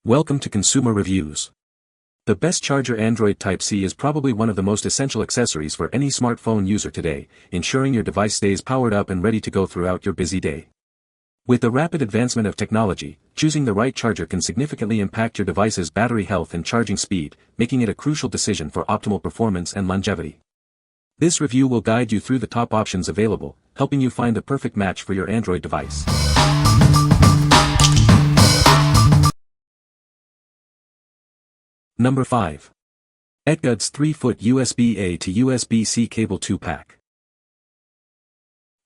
Welcome to Consumer Reviews. The best charger Android Type-C is probably one of the most essential accessories for any smartphone user today, ensuring your device stays powered up and ready to go throughout your busy day. With the rapid advancement of technology, choosing the right charger can significantly impact your device's battery health and charging speed, making it a crucial decision for optimal performance and longevity. This review will guide you through the top options available, helping you find the perfect match for your Android device. Number 5. ETGUUDS 3-foot USB-A to USB-C cable 2-pack.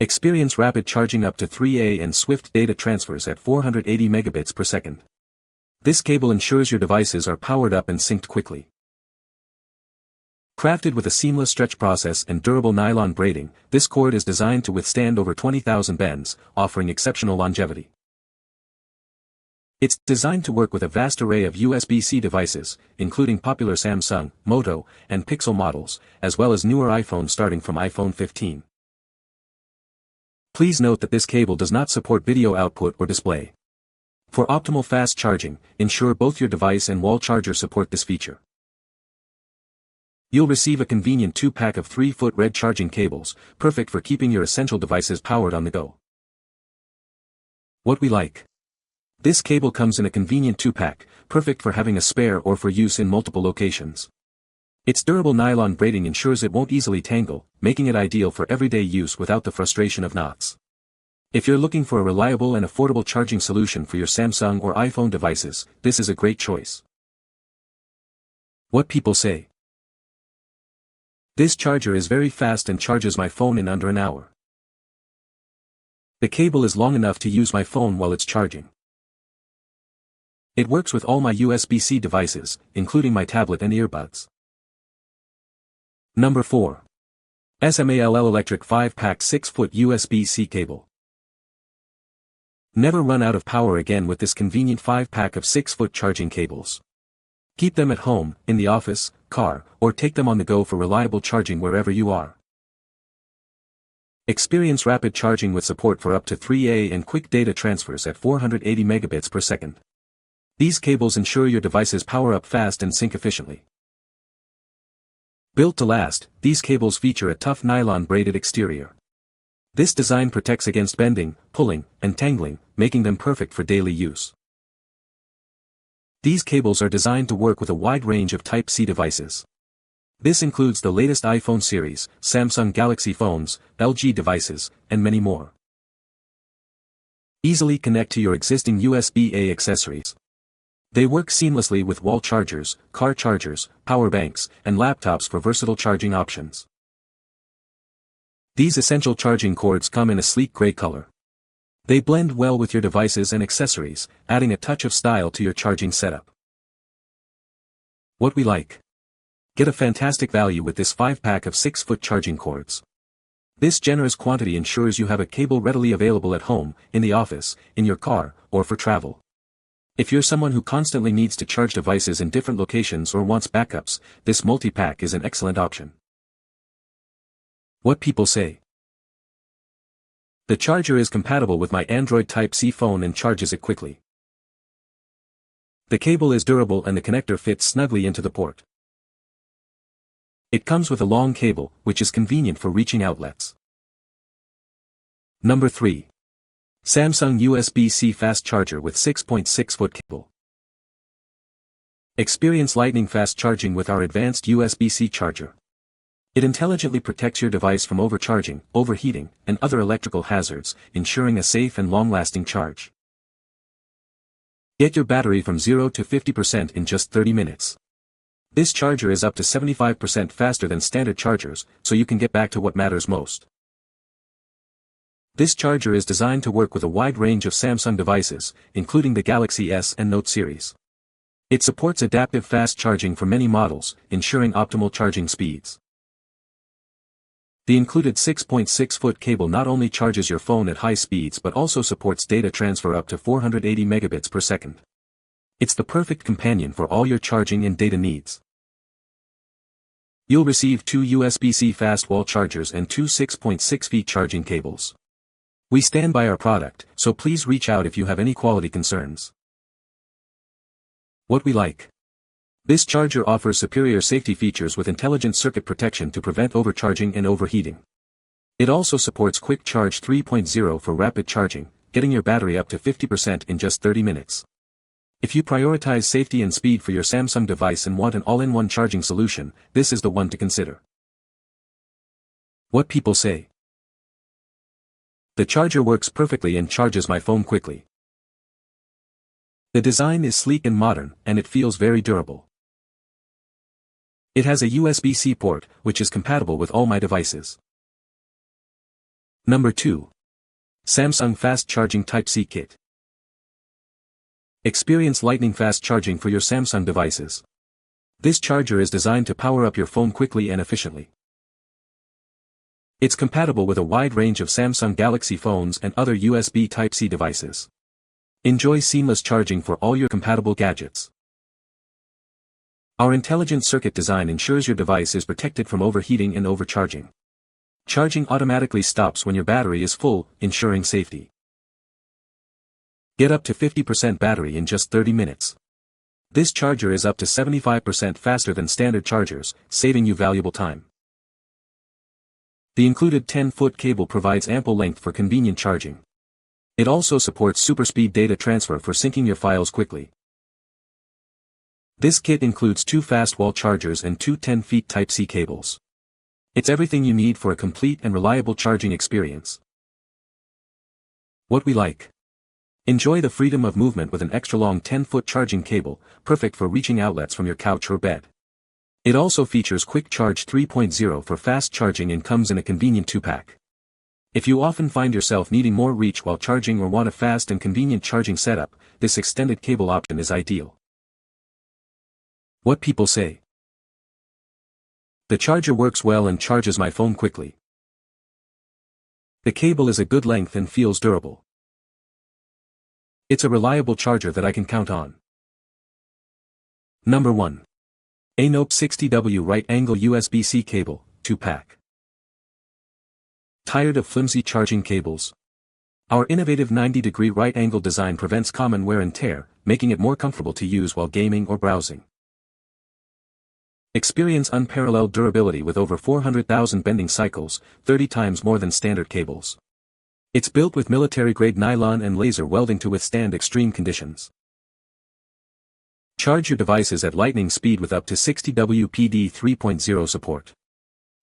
Experience rapid charging up to 3A and swift data transfers at 480 megabits per second. This cable ensures your devices are powered up and synced quickly. Crafted with a seamless stretch process and durable nylon braiding, this cord is designed to withstand over 20,000 bends, offering exceptional longevity. It's designed to work with a vast array of USB-C devices, including popular Samsung, Moto, and Pixel models, as well as newer iPhones starting from iPhone 15. Please note that this cable does not support video output or display. For optimal fast charging, ensure both your device and wall charger support this feature. You'll receive a convenient 2-pack of 3-foot red charging cables, perfect for keeping your essential devices powered on the go. What we like. This cable comes in a convenient 2-pack, perfect for having a spare or for use in multiple locations. Its durable nylon braiding ensures it won't easily tangle, making it ideal for everyday use without the frustration of knots. If you're looking for a reliable and affordable charging solution for your Samsung or iPhone devices, this is a great choice. What people say. This charger is very fast and charges my phone in under an hour. The cable is long enough to use my phone while it's charging. It works with all my USB-C devices, including my tablet and earbuds. Number 4. SMALLElectric 5-pack 6-foot USB-C cable. Never run out of power again with this convenient 5-pack of 6-foot charging cables. Keep them at home, in the office, car, or take them on the go for reliable charging wherever you are. Experience rapid charging with support for up to 3A and quick data transfers at 480 megabits per second. These cables ensure your devices power up fast and sync efficiently. Built to last, these cables feature a tough nylon braided exterior. This design protects against bending, pulling, and tangling, making them perfect for daily use. These cables are designed to work with a wide range of Type-C devices. This includes the latest iPhone series, Samsung Galaxy phones, LG devices, and many more. Easily connect to your existing USB-A accessories. They work seamlessly with wall chargers, car chargers, power banks, and laptops for versatile charging options. These essential charging cords come in a sleek gray color. They blend well with your devices and accessories, adding a touch of style to your charging setup. What we like. Get a fantastic value with this 5-pack of 6-foot charging cords. This generous quantity ensures you have a cable readily available at home, in the office, in your car, or for travel. If you're someone who constantly needs to charge devices in different locations or wants backups, this multi-pack is an excellent option. What people say. The charger is compatible with my Android Type-C phone and charges it quickly. The cable is durable and the connector fits snugly into the port. It comes with a long cable, which is convenient for reaching outlets. Number 3. Samsung USB-C fast charger with 6.6-foot cable. Experience lightning-fast charging with our advanced USB-C charger. It intelligently protects your device from overcharging, overheating, and other electrical hazards, ensuring a safe and long-lasting charge. Get your battery from 0 to 50% in just 30 minutes. This charger is up to 75% faster than standard chargers, so you can get back to what matters most. This charger is designed to work with a wide range of Samsung devices, including the Galaxy S and Note series. It supports adaptive fast charging for many models, ensuring optimal charging speeds. The included 6.6-foot cable not only charges your phone at high speeds but also supports data transfer up to 480 megabits per second. It's the perfect companion for all your charging and data needs. You'll receive 2 USB-C fast wall chargers and 2 6.6-feet charging cables. We stand by our product, so please reach out if you have any quality concerns. What we like. This charger offers superior safety features with intelligent circuit protection to prevent overcharging and overheating. It also supports Quick Charge 3.0 for rapid charging, getting your battery up to 50% in just 30 minutes. If you prioritize safety and speed for your Samsung device and want an all-in-one charging solution, this is the one to consider. What people say. The charger works perfectly and charges my phone quickly. The design is sleek and modern, and it feels very durable. It has a USB-C port, which is compatible with all my devices. Number 2. Samsung Fast Charging Type-C Kit. Experience lightning fast charging for your Samsung devices. This charger is designed to power up your phone quickly and efficiently. It's compatible with a wide range of Samsung Galaxy phones and other USB Type-C devices. Enjoy seamless charging for all your compatible gadgets. Our intelligent circuit design ensures your device is protected from overheating and overcharging. Charging automatically stops when your battery is full, ensuring safety. Get up to 50% battery in just 30 minutes. This charger is up to 75% faster than standard chargers, saving you valuable time. The included 10-foot cable provides ample length for convenient charging. It also supports super-speed data transfer for syncing your files quickly. This kit includes 2 fast wall chargers and 2 10-feet Type-C cables. It's everything you need for a complete and reliable charging experience. What we like. Enjoy the freedom of movement with an extra-long 10-foot charging cable, perfect for reaching outlets from your couch or bed. It also features Quick Charge 3.0 for fast charging and comes in a convenient 2-pack. If you often find yourself needing more reach while charging or want a fast and convenient charging setup, this extended cable option is ideal. What people say. The charger works well and charges my phone quickly. The cable is a good length and feels durable. It's a reliable charger that I can count on. Number 1. AINOPE 60W Right-Angle USB-C Cable, 2-pack. Tired of flimsy charging cables? Our innovative 90-degree right-angle design prevents common wear and tear, making it more comfortable to use while gaming or browsing. Experience unparalleled durability with over 400,000 bending cycles, 30 times more than standard cables. It's built with military-grade nylon and laser welding to withstand extreme conditions. Charge your devices at lightning speed with up to 60 WPD 3.0 support.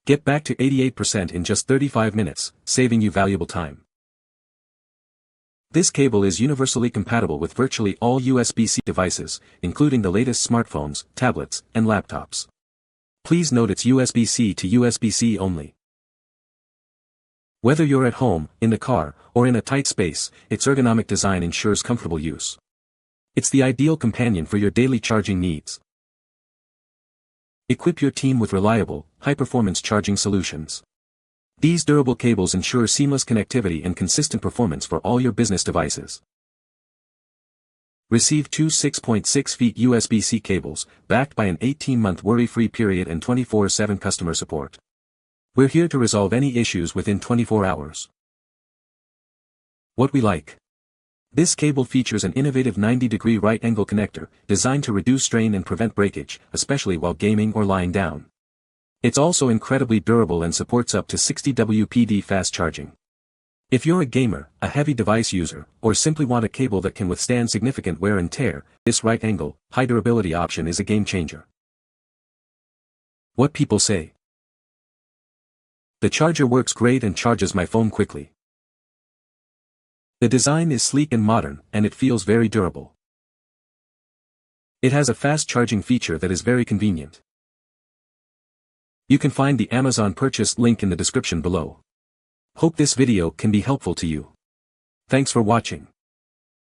Get back to 88% in just 35 minutes, saving you valuable time. This cable is universally compatible with virtually all USB-C devices, including the latest smartphones, tablets, and laptops. Please note it's USB-C to USB-C only. Whether you're at home, in the car, or in a tight space, its ergonomic design ensures comfortable use. It's the ideal companion for your daily charging needs. Equip your team with reliable, high-performance charging solutions. These durable cables ensure seamless connectivity and consistent performance for all your business devices. Receive 2 6.6-feet USB-C cables, backed by an 18-month worry-free period and 24/7 customer support. We're here to resolve any issues within 24 hours. What we like. This cable features an innovative 90-degree right-angle connector, designed to reduce strain and prevent breakage, especially while gaming or lying down. It's also incredibly durable and supports up to 60 WPD fast charging. If you're a gamer, a heavy device user, or simply want a cable that can withstand significant wear and tear, this right-angle, high-durability option is a game-changer. What people say. The charger works great and charges my phone quickly. The design is sleek and modern, and it feels very durable. It has a fast charging feature that is very convenient. You can find the Amazon purchase link in the description below. Hope this video can be helpful to you. Thanks for watching.